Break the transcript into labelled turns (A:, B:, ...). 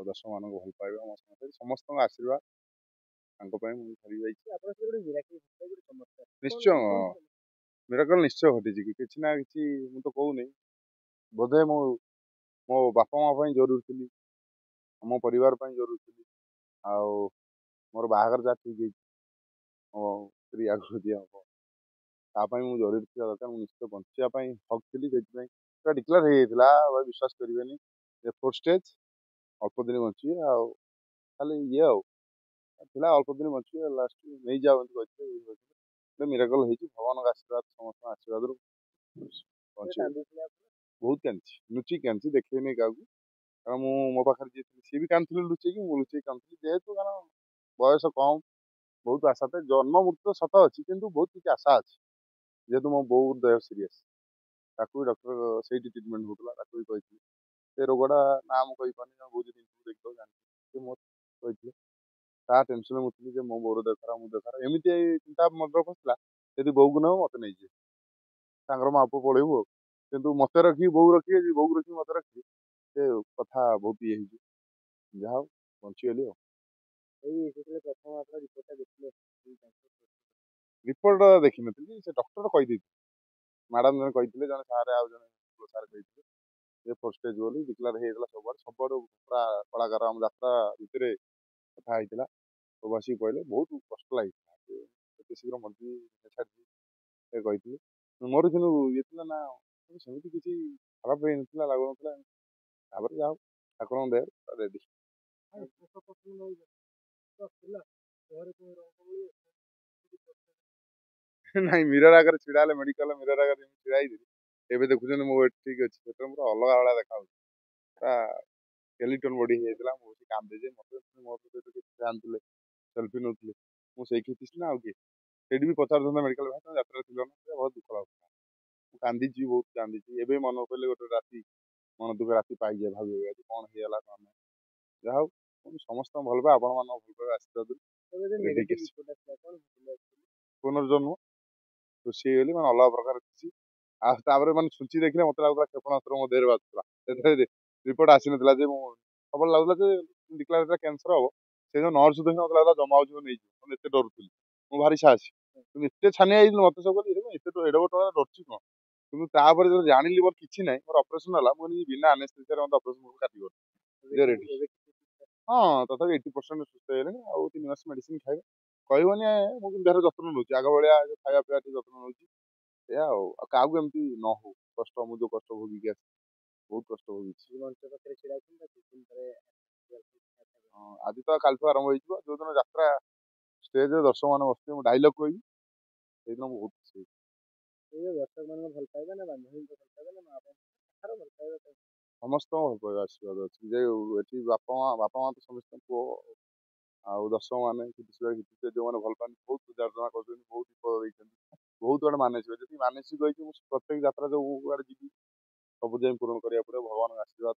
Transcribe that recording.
A: दर्शक मान भल पाइबा समस्त आशीर्वाद निश्चय मिराकल निश्चय घटी कि ना कि तो कहूनी बोधे मो बापा माँ जरूर थी मो परिवार जरूर थी आउ मोर बाहागर जहाँ ठीक है मो स्त्री आगे जी हम तापाई मुझे जरूरी थी दरकार निश्चय बचापी हक थी से डिक्लेयर हो विश्वास करेंगे फोर्थ स्टेज अल्प दिन बची खाली ये अल्प दिन बची लास्ट नहीं जाओ मिराकल भगवान आशीर्वाद समस्त आशीर्वाद बहुत कांदी लुचि कांदी देखे क्या कारण मो पाखे जी सी भी कांदी लुचेक लुचे कांदी जेहेतु कारण बयस कम बहुत आशा था जन्म मृत्यु तो सत अच्छी किंतु बहुत किसी आशा अच्छी जेहेतु मो बो देह सीरीयस ताकू डॉक्टर से ट्रिटमेंट होता भी कही से रोगटा ना मुझे बहुत दिन देख दो जानते मत ता टेनसन मुझे मो बोर देखा मुझे देखा एमती चिंता मन पसला यदि बो को न मत नहीं माँ पुआ पलैबू कितु मत रखी बो रखी बो रखी मत रखी से कथा बहुत ये जहाँ बचीगली रिपोर्ट देखी नी से डॉक्टर कही मैडम जन कही जन सारे आउ जन सार कही फर्स्ट स्टेज बोली डिक्लेयर होता सब पूरा कलाकार आम यात्रा भितर कथा होता सब आसिक कहले बहुत कष्ट लगी शीघ्र मर्जी छाड़ी कही मोर कि ये ना सेमती किसी खराब हो लगुन जहाँ ठाकुर दे रेडी ना मिरर आगे ढड़ा मेडिकल मिरर आगे ढड़ा एवं देखुं मो वेट ठीक अच्छे पूरा अलग भाया देखा पूरा स्केलेटन बॉडी होता मुझे कांदे जे मत मोर सहित किसी सेल्फी नौली मुझे खींची ना आगे भी पचार मेडिकल भाई यात्रा थी ना बहुत दुख लगता कांदी बहुत कांदी एवं मन पड़े गोटे राति मन दुख राति पाई जाए भाव कौन होगा कौन जहा समस्त भल पाए आपण मान भल पाए आशीर्वाद पुनर्जन्म खुशी होगी मैं अलग प्रकार खुशी मैंने छुची देखने मत लगता क्षेपणास्त्र मो देह बाजूला रिपोर्ट आसी ना सब लगुला डिक्लेयर कैंसर हम से नर्स देख मत लगता जमा हो नहीं एत डरुली मुझे भारी साहसी एत छानिया मत सब एत एड बट डरची कौन कि जो जानी मोर किसी ना मोर ऑपरेशन है मुझे बिना आनेस्थेसिया मत ऑपरेशन काट रेडी हाँ तथा 80% सुस्थ है आउ 3 मास मेडिसिन खाए कहबनी मुझे देहर जत्न नौ आग भाया खाया पीवा जत्न नौ या क्या एमती न हो कष्ट मुझे कष्ट भोगिक आस बहुत कष्ट भोगी आज तो काल आरंभ हो जो दिन यात्रा स्टेज दर्शक मान बस डायलग कही से दिन बहुत खुशी समस्त भल पाइबा आशीर्वाद अच्छी ये बापा माँ तो समस्त पुओ आउ दर्शक मैंने जो मैंने भल पाती बहुत पूजा अर्चना कर बहुत दीप बहुत आड़े मानसिक जी मानसिक प्रत्येक यात्रा जो आड़े जी सब जाए पूरण करा पड़े भगवान आशीर्वाद